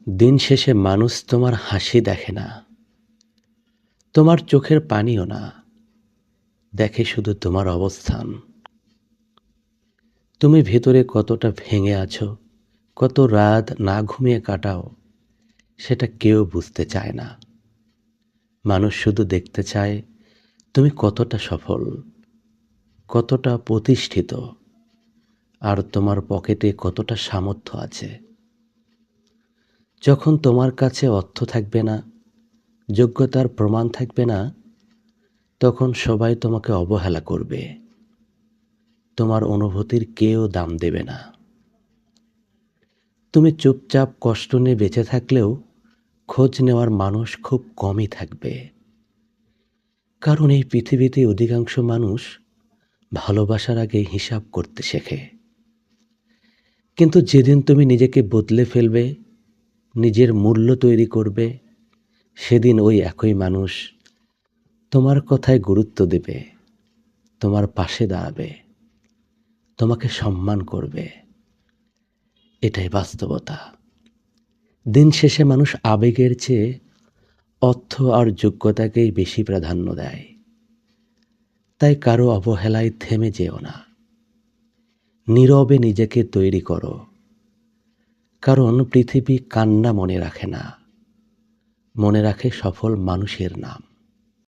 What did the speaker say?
দিন শেষে মানুষ তোমার হাসি দেখে না, তোমার চোখের পানিও না, দেখে শুধু তোমার অবস্থান। তুমি ভেতরে কতটা ভেঙে আছো, কত রাত না ঘুমিয়ে কাটাও, সেটা কেউ বুঝতে চায় না। মানুষ শুধু দেখতে চায় তুমি কতটা সফল, কতটা প্রতিষ্ঠিত, আর তোমার পকেটে কতটা সামর্থ্য আছে। যখন তোমার কাছে অর্থ থাকবে না, যোগ্যতার প্রমাণ থাকবে না, তখন সবাই তোমাকে অবহেলা করবে। তোমার অনুভূতির কেউ দাম দেবে না। তুমি চুপচাপ কষ্ট নিয়ে বেঁচে থাকলেও খোঁজ নেওয়ার মানুষ খুব কমই থাকবে। কারণ এই পৃথিবীতে অধিকাংশ মানুষ ভালোবাসার আগে হিসাব করতে শেখে। কিন্তু যেদিন তুমি নিজেকে বদলে ফেলবে, নিজের মূল্য তৈরি করবে, সেদিন ওই একই মানুষ তোমার কথায় গুরুত্ব দেবে, তোমার পাশে দাঁড়াবে, তোমাকে সম্মান করবে। এটাই বাস্তবতা। দিন শেষে মানুষ আবেগের চেয়ে অর্থ আর যোগ্যতাকেই বেশি প্রাধান্য দেয়। তাই কারো অবহেলায় থেমে যেও না, নীরবে নিজেকে তৈরি করো। কারণ পৃথিবী কান্না মনে রাখে না, মনে রাখে সফল মানুষের নাম।